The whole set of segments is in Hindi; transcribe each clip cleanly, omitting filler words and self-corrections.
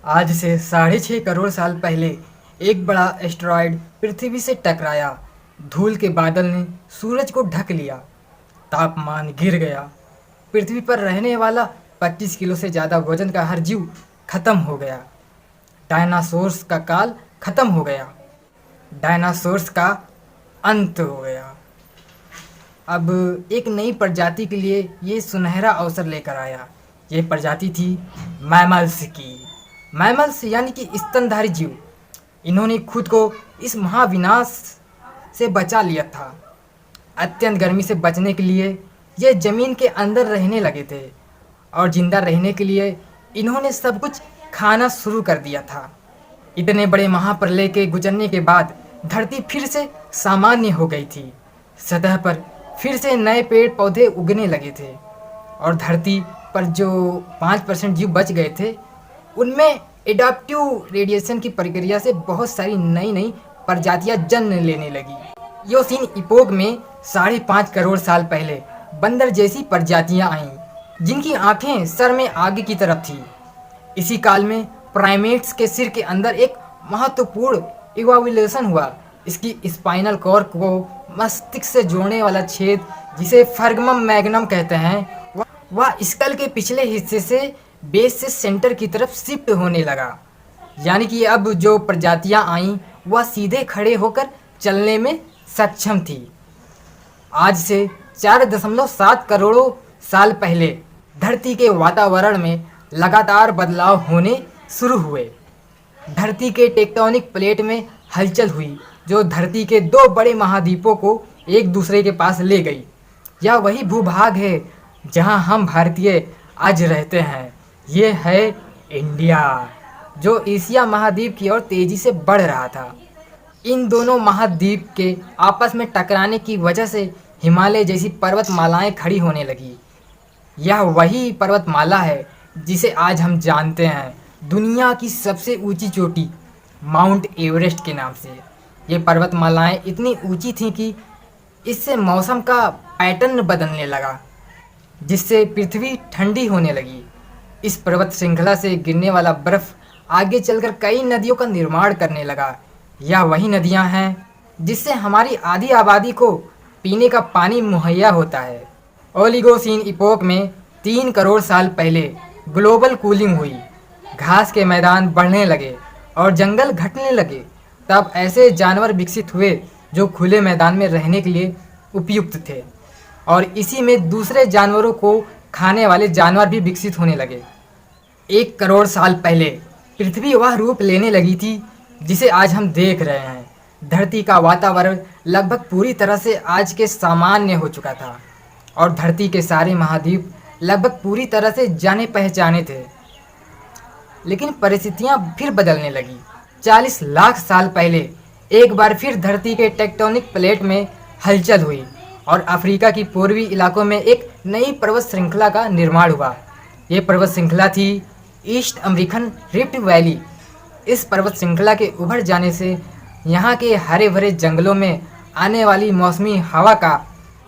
आज से 6.5 करोड़ साल पहले एक बड़ा एस्टेरॉयड पृथ्वी से टकराया। धूल के बादल ने सूरज को ढक लिया। तापमान गिर गया। पृथ्वी पर रहने वाला 25 किलो से ज़्यादा वजन का हर जीव खत्म हो गया। डायनासोर्स का काल खत्म हो गया। डायनासोर्स का अंत हो गया। अब एक नई प्रजाति के लिए ये सुनहरा अवसर लेकर आया। ये प्रजाति थी मैमल्स की। मैमल्स यानी कि स्तनधारी जीव। इन्होंने खुद को इस महाविनाश से बचा लिया था। अत्यंत गर्मी से बचने के लिए ये ज़मीन के अंदर रहने लगे थे और ज़िंदा रहने के लिए इन्होंने सब कुछ खाना शुरू कर दिया था। इतने बड़े महाप्रलय के गुजरने के बाद धरती फिर से सामान्य हो गई थी। सतह पर फिर से नए पेड़ पौधे उगने लगे थे और धरती पर जो 5% जीव बच गए थे उनमें एडाप्टिव रेडिएशन की प्रक्रिया से बहुत सारी नई नई प्रजातियां जन्म लेने लगी। योसीन इपोक में 5.5 करोड़ साल पहले बंदर जैसी प्रजातियां आईं जिनकी आंखें सर में आगे की तरफ थी। इसी काल में प्राइमेट्स के सिर के अंदर एक महत्वपूर्ण इवोल्यूशन हुआ। इसकी स्पाइनल कॉर्ड को मस्तिष्क से जोड़ने वाला छेद जिसे फर्गमम मैग्नम कहते हैं वह स्कल के पिछले हिस्से से बेस से सेंटर की तरफ शिफ्ट होने लगा। यानी कि अब जो प्रजातियां आईं वह सीधे खड़े होकर चलने में सक्षम थी। आज से 4.7 करोड़ साल पहले धरती के वातावरण में लगातार बदलाव होने शुरू हुए। धरती के टेक्टोनिक प्लेट में हलचल हुई जो धरती के दो बड़े महाद्वीपों को एक दूसरे के पास ले गई। यह वही भूभाग है जहां हम भारतीय आज रहते हैं। ये है इंडिया जो एशिया महाद्वीप की ओर तेजी से बढ़ रहा था। इन दोनों महाद्वीप के आपस में टकराने की वजह से हिमालय जैसी पर्वतमालाएं खड़ी होने लगी। यह वही पर्वतमाला है जिसे आज हम जानते हैं दुनिया की सबसे ऊंची चोटी माउंट एवरेस्ट के नाम से। ये पर्वतमालाएं इतनी ऊंची थीं कि इससे मौसम का पैटर्न बदलने लगा जिससे पृथ्वी ठंडी होने लगी। इस पर्वत श्रृंखला से गिरने वाला बर्फ आगे चलकर कई नदियों का निर्माण करने लगा। यह वही नदियां हैं जिससे हमारी आधी आबादी को पीने का पानी मुहैया होता है। ओलिगोसीन इपोक में 3 करोड़ साल पहले ग्लोबल कूलिंग हुई। घास के मैदान बढ़ने लगे और जंगल घटने लगे। तब ऐसे जानवर विकसित हुए जो खुले मैदान में रहने के लिए उपयुक्त थे और इसी में दूसरे जानवरों को खाने वाले जानवर भी विकसित होने लगे। 1 करोड़ साल पहले पृथ्वी वह रूप लेने लगी थी जिसे आज हम देख रहे हैं। धरती का वातावरण लगभग पूरी तरह से आज के सामान्य हो चुका था और धरती के सारे महाद्वीप लगभग पूरी तरह से जाने पहचाने थे। लेकिन परिस्थितियां फिर बदलने लगी। 40 लाख साल पहले एक बार फिर धरती के टेक्टोनिक प्लेट में हलचल हुई और अफ्रीका की पूर्वी इलाकों में एक नई पर्वत श्रृंखला का निर्माण हुआ। ये पर्वत श्रृंखला थी ईस्ट अमेरिकन रिफ्ट वैली। इस पर्वत श्रृंखला के उभर जाने से यहाँ के हरे भरे जंगलों में आने वाली मौसमी हवा का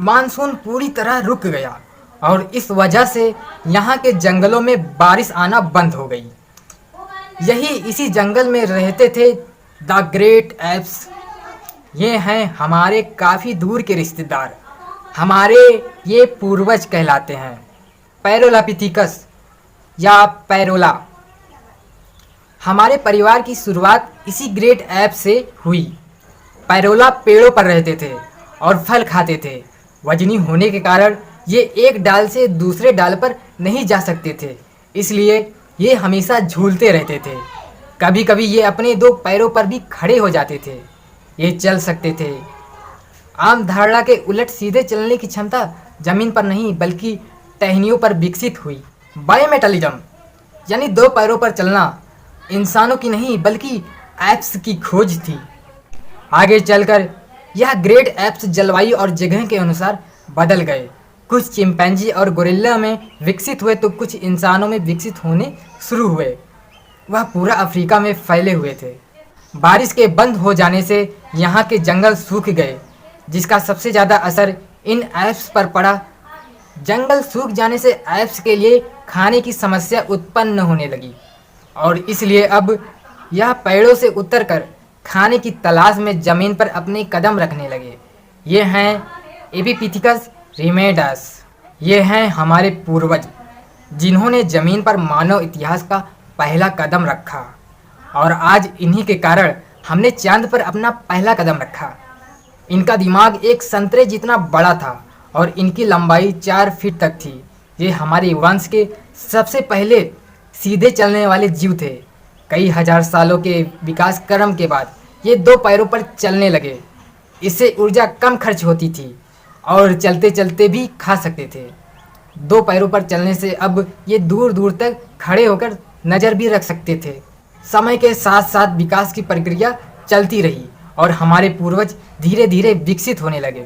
मानसून पूरी तरह रुक गया और इस वजह से यहाँ के जंगलों में बारिश आना बंद हो गई। यही इसी जंगल में रहते थे द ग्रेट एप्स। ये हैं हमारे काफ़ी दूर के रिश्तेदार। हमारे ये पूर्वज कहलाते हैं। पैरोलापिथिकस या पैरोला। हमारे परिवार की शुरुआत इसी ग्रेट ऐप से हुई। पैरोला पेड़ों पर रहते थे और फल खाते थे। वजनी होने के कारण ये एक डाल से दूसरे डाल पर नहीं जा सकते थे, इसलिए ये हमेशा झूलते रहते थे। कभी कभी ये अपने 2 पैरों पर भी खड़े हो जाते थे। ये चल सकते थे। आम धारणा के उलट सीधे चलने की क्षमता जमीन पर नहीं बल्कि टहनियों पर विकसित हुई। बायोमेटालिज्म यानी 2 पैरों पर चलना इंसानों की नहीं बल्कि एप्स की खोज थी। आगे चलकर यह ग्रेट एप्स जलवायु और जगह के अनुसार बदल गए। कुछ चिंपैंजी और गोरिल्ला में विकसित हुए तो कुछ इंसानों में विकसित होने शुरू हुए। वह पूरा अफ्रीका में फैले हुए थे। बारिश के बंद हो जाने से यहाँ के जंगल सूख गए जिसका सबसे ज़्यादा असर इन एप्स पर पड़ा। जंगल सूख जाने से एप्स के लिए खाने की समस्या उत्पन्न होने लगी। और इसलिए अब यह पेड़ों से उतरकर खाने की तलाश में ज़मीन पर अपने कदम रखने लगे। ये हैं एपिपिथिकस रिमेडस। ये हैं हमारे पूर्वज जिन्होंने ज़मीन पर मानव इतिहास का पहला कदम रखा, और आज इन्हीं के कारण हमने चांद पर अपना पहला कदम रखा। इनका दिमाग एक संतरे जितना बड़ा था और इनकी लंबाई 4 फीट तक थी। ये हमारे वंश के सबसे पहले सीधे चलने वाले जीव थे। कई हजार सालों के विकास क्रम के बाद ये 2 पैरों पर चलने लगे। इससे ऊर्जा कम खर्च होती थी और चलते चलते भी खा सकते थे। 2 पैरों पर चलने से अब ये दूर दूर तक खड़े होकर नज़र भी रख सकते थे। समय के साथ साथ विकास की प्रक्रिया चलती रही और हमारे पूर्वज धीरे धीरे विकसित होने लगे।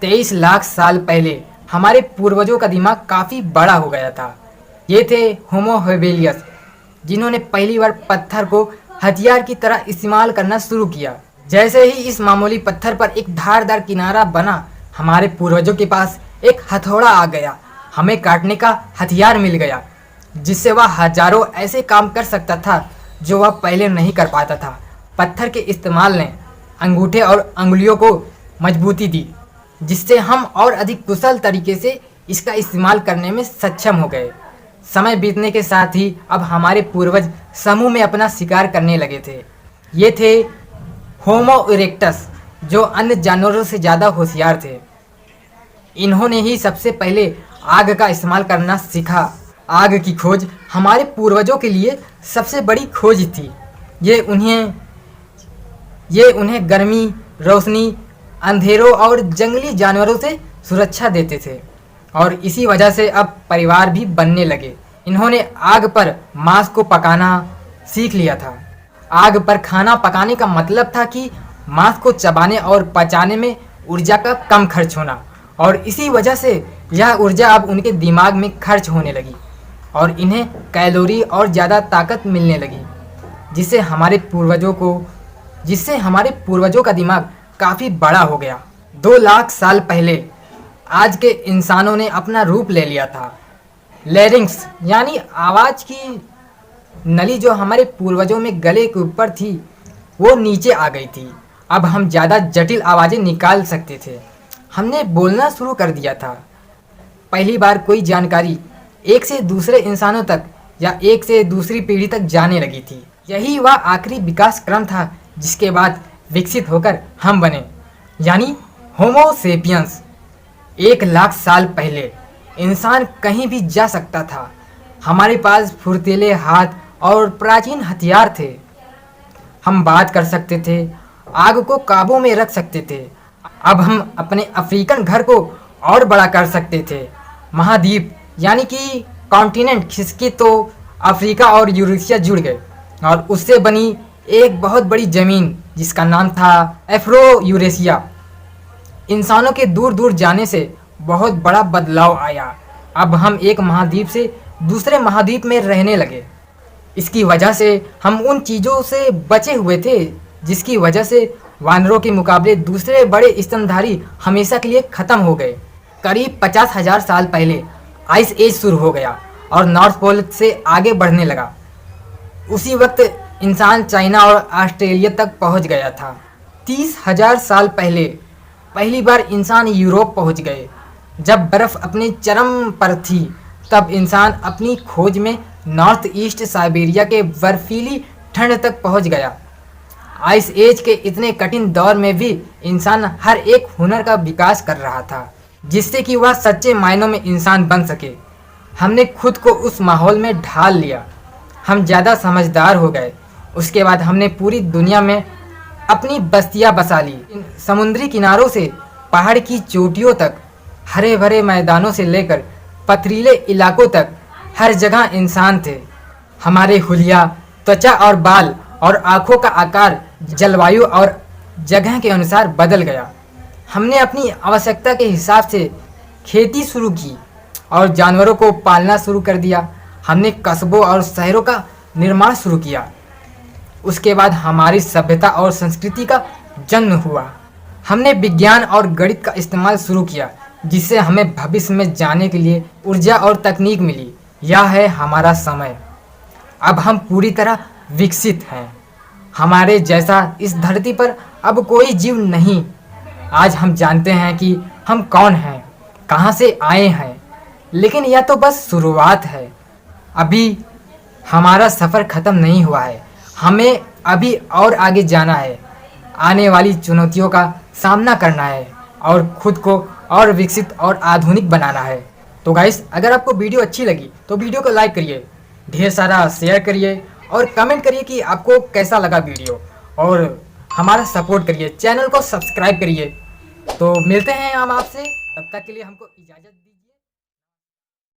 23 लाख साल पहले हमारे पूर्वजों का दिमाग काफ़ी बड़ा हो गया था। ये थे होमो हेबिलियस, जिन्होंने पहली बार पत्थर को हथियार की तरह इस्तेमाल करना शुरू किया। जैसे ही इस मामूली पत्थर पर एक धारदार किनारा बना, हमारे पूर्वजों के पास एक हथौड़ा आ गया। हमें काटने का हथियार मिल गया, जिससे वह हजारों ऐसे काम कर सकता था जो वह पहले नहीं कर पाता था। पत्थर के इस्तेमाल ने अंगूठे और अंगुलियों को मजबूती दी, जिससे हम और अधिक कुशल तरीके से इसका इस्तेमाल करने में सक्षम हो गए। समय बीतने के साथ ही अब हमारे पूर्वज समूह में अपना शिकार करने लगे थे। ये थे होमो इरेक्टस, जो अन्य जानवरों से ज़्यादा होशियार थे। इन्होंने ही सबसे पहले आग का इस्तेमाल करना सीखा। आग की खोज हमारे पूर्वजों के लिए सबसे बड़ी खोज थी। ये उन्हें गर्मी, रोशनी, अंधेरों और जंगली जानवरों से सुरक्षा देते थे, और इसी वजह से अब परिवार भी बनने लगे। इन्होंने आग पर मांस को पकाना सीख लिया था। आग पर खाना पकाने का मतलब था कि मांस को चबाने और पचाने में ऊर्जा का कम खर्च होना, और इसी वजह से यह ऊर्जा अब उनके दिमाग में खर्च होने लगी और इन्हें कैलोरी और ज़्यादा ताकत मिलने लगी, जिससे हमारे पूर्वजों का दिमाग काफ़ी बड़ा हो गया। 2 लाख साल पहले आज के इंसानों ने अपना रूप ले लिया था। लैरिंक्स यानी आवाज़ की नली जो हमारे पूर्वजों में गले के ऊपर थी, वो नीचे आ गई थी। अब हम ज़्यादा जटिल आवाज़ें निकाल सकते थे। हमने बोलना शुरू कर दिया था। पहली बार कोई जानकारी एक से दूसरे इंसानों तक या एक से दूसरी पीढ़ी तक जाने लगी थी। यही वह आखिरी विकास क्रम था जिसके बाद विकसित होकर हम बने, यानी होमो सेपियंस। 1 लाख साल पहले इंसान कहीं भी जा सकता था। हमारे पास फुर्तीले हाथ और प्राचीन हथियार थे। हम बात कर सकते थे, आग को काबू में रख सकते थे। अब हम अपने अफ्रीकन घर को और बड़ा कर सकते थे। महाद्वीप यानी कि कॉन्टिनेंट खिसके तो अफ्रीका और यूरेशिया जुड़ गए, और उससे बनी एक बहुत बड़ी ज़मीन जिसका नाम था एफ्रो यूरेशिया। इंसानों के दूर दूर जाने से बहुत बड़ा बदलाव आया। अब हम एक महाद्वीप से दूसरे महाद्वीप में रहने लगे। इसकी वजह से हम उन चीज़ों से बचे हुए थे जिसकी वजह से वानरों के मुकाबले दूसरे बड़े स्तनधारी हमेशा के लिए ख़त्म हो गए। करीब 50,000 साल पहले आइस एज शुरू हो गया और नॉर्थ पोल से आगे बढ़ने लगा। उसी वक्त इंसान चाइना और ऑस्ट्रेलिया तक पहुंच गया था। 30,000 साल पहले पहली बार इंसान यूरोप पहुंच गए। जब बर्फ़ अपने चरम पर थी, तब इंसान अपनी खोज में नॉर्थ ईस्ट साइबेरिया के बर्फीली ठंड तक पहुंच गया। आइस एज के इतने कठिन दौर में भी इंसान हर एक हुनर का विकास कर रहा था, जिससे कि वह सच्चे मायनों में इंसान बन सके। हमने खुद को उस माहौल में ढाल लिया। हम ज़्यादा समझदार हो गए। उसके बाद हमने पूरी दुनिया में अपनी बस्तियां बसा ली। समुद्री किनारों से पहाड़ की चोटियों तक, हरे भरे मैदानों से लेकर पथरीले इलाकों तक, हर जगह इंसान थे। हमारे हुलिया, त्वचा और बाल और आँखों का आकार जलवायु और जगह के अनुसार बदल गया। हमने अपनी आवश्यकता के हिसाब से खेती शुरू की और जानवरों को पालना शुरू कर दिया। हमने कस्बों और शहरों का निर्माण शुरू किया। उसके बाद हमारी सभ्यता और संस्कृति का जन्म हुआ। हमने विज्ञान और गणित का इस्तेमाल शुरू किया, जिससे हमें भविष्य में जाने के लिए ऊर्जा और तकनीक मिली। यह है हमारा समय। अब हम पूरी तरह विकसित हैं। हमारे जैसा इस धरती पर अब कोई जीव नहीं। आज हम जानते हैं कि हम कौन हैं, कहाँ से आए हैं, लेकिन यह तो बस शुरुआत है। अभी हमारा सफ़र ख़त्म नहीं हुआ है। हमें अभी और आगे जाना है, आने वाली चुनौतियों का सामना करना है और खुद को और विकसित और आधुनिक बनाना है। तो गाइस, अगर आपको वीडियो अच्छी लगी तो वीडियो को लाइक करिए, ढेर सारा शेयर करिए और कमेंट करिए कि आपको कैसा लगा वीडियो, और हमारा सपोर्ट करिए, चैनल को सब्सक्राइब करिए। तो मिलते हैं हम आपसे, तब तक के लिए हमको इजाज़त दीजिए।